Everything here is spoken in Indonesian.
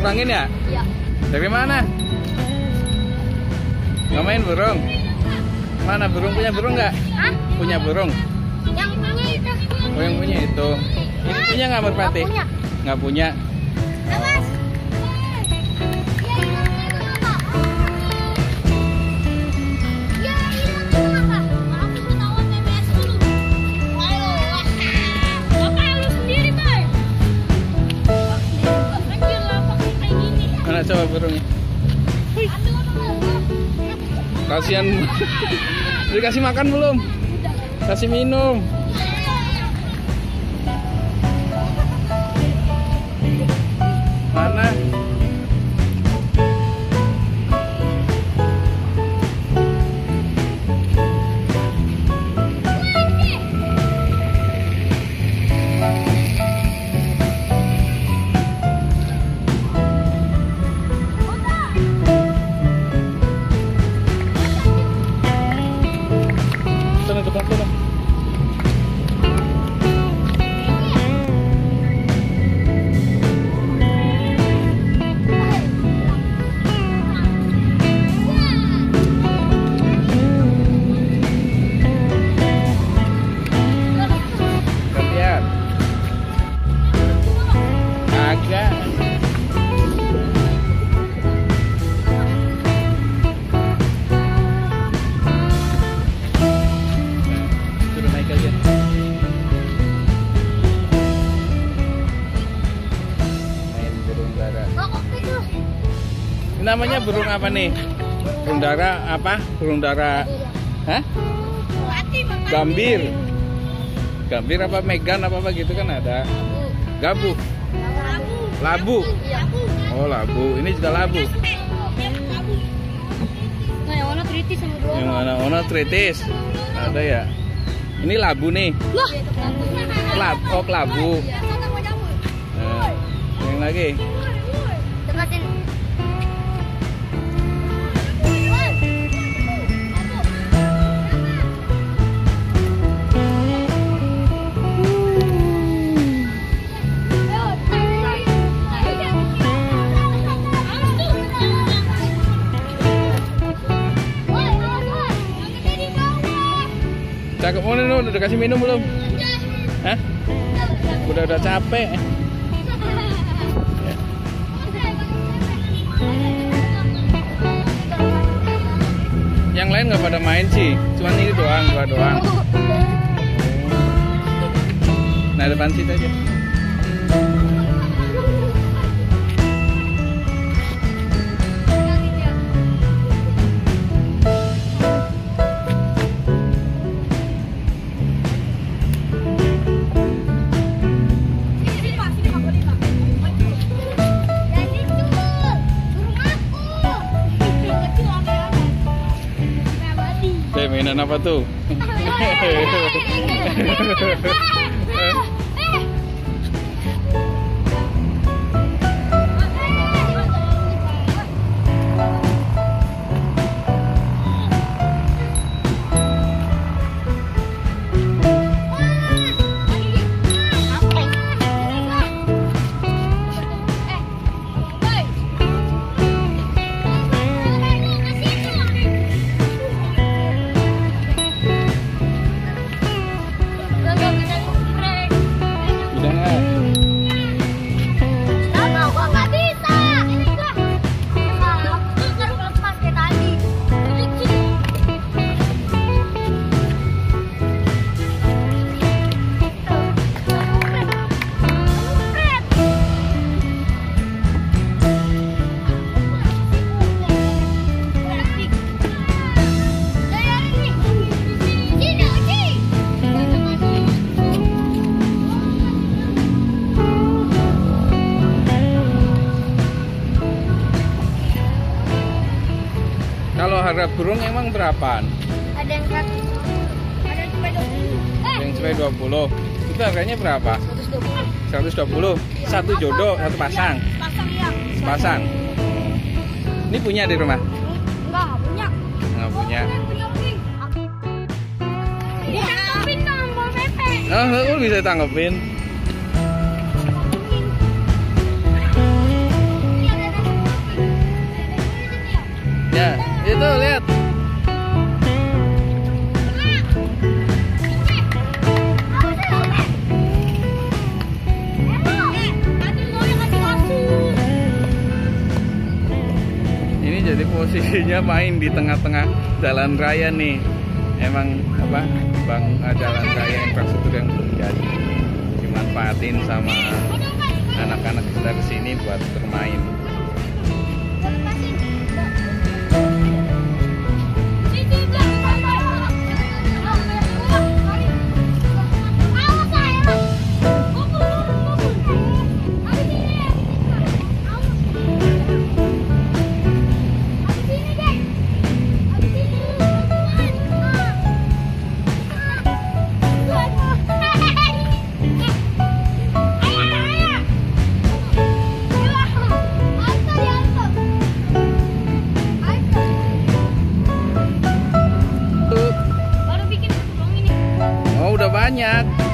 terbangin ya? Iya. Dari mana? Nggak main burung? Mana burung? Punya burung nggak? Hah? Punya burung? Yang punya itu. Oh, yang punya itu. Ini punya nggak merpati? Nggak punya. Nggak punya. Awas. Mana coba burungnya? Kasihan. Dikasih makan belum? Kasih minum. Mana? Sana depan sana. Gantian. Agak. Suruh naik aja. Main burung dara. Ini namanya burung apa nih? Burung dara apa? Burung dara. Hah? Gambir. Gambir apa megan apa gitu kan ada. Gabu. Labu. Oh, labu. Ini juga labu. Nah, yang warna tritis sama dua. Yang mana tritis. Ada ya. Ini labu nih. Lah. Oh, labu. Nah, yang lagi. Tengahnya. Cakep mana lu? Udah kasih minum belum? Hah? Udah capek. Yang lain nggak pada main sih, cuman ini doang, dua doang. Nah, depan situ aja. Mainan apa tuh? Kalau harga burung emang berapaan? Ada yang 100, ada yang sampai 20. Yang sampai 20. Itu harganya berapa? 120. 120. Satu jodoh, satu pasang. Pasang ya. Pasang. Ini punya di rumah? Enggak punya. Nggak punya. Ditangkapin dong, Bang Pepe. Oh, lu bisa tanggepin. Ya, itu lihat. Ini jadi posisinya main di tengah-tengah jalan raya nih. Emang apa? Jalan raya infrastruktur yang belum jadi. Dimanfaatin sama anak-anak kita kesini buat bermain. Oh, udah banyak.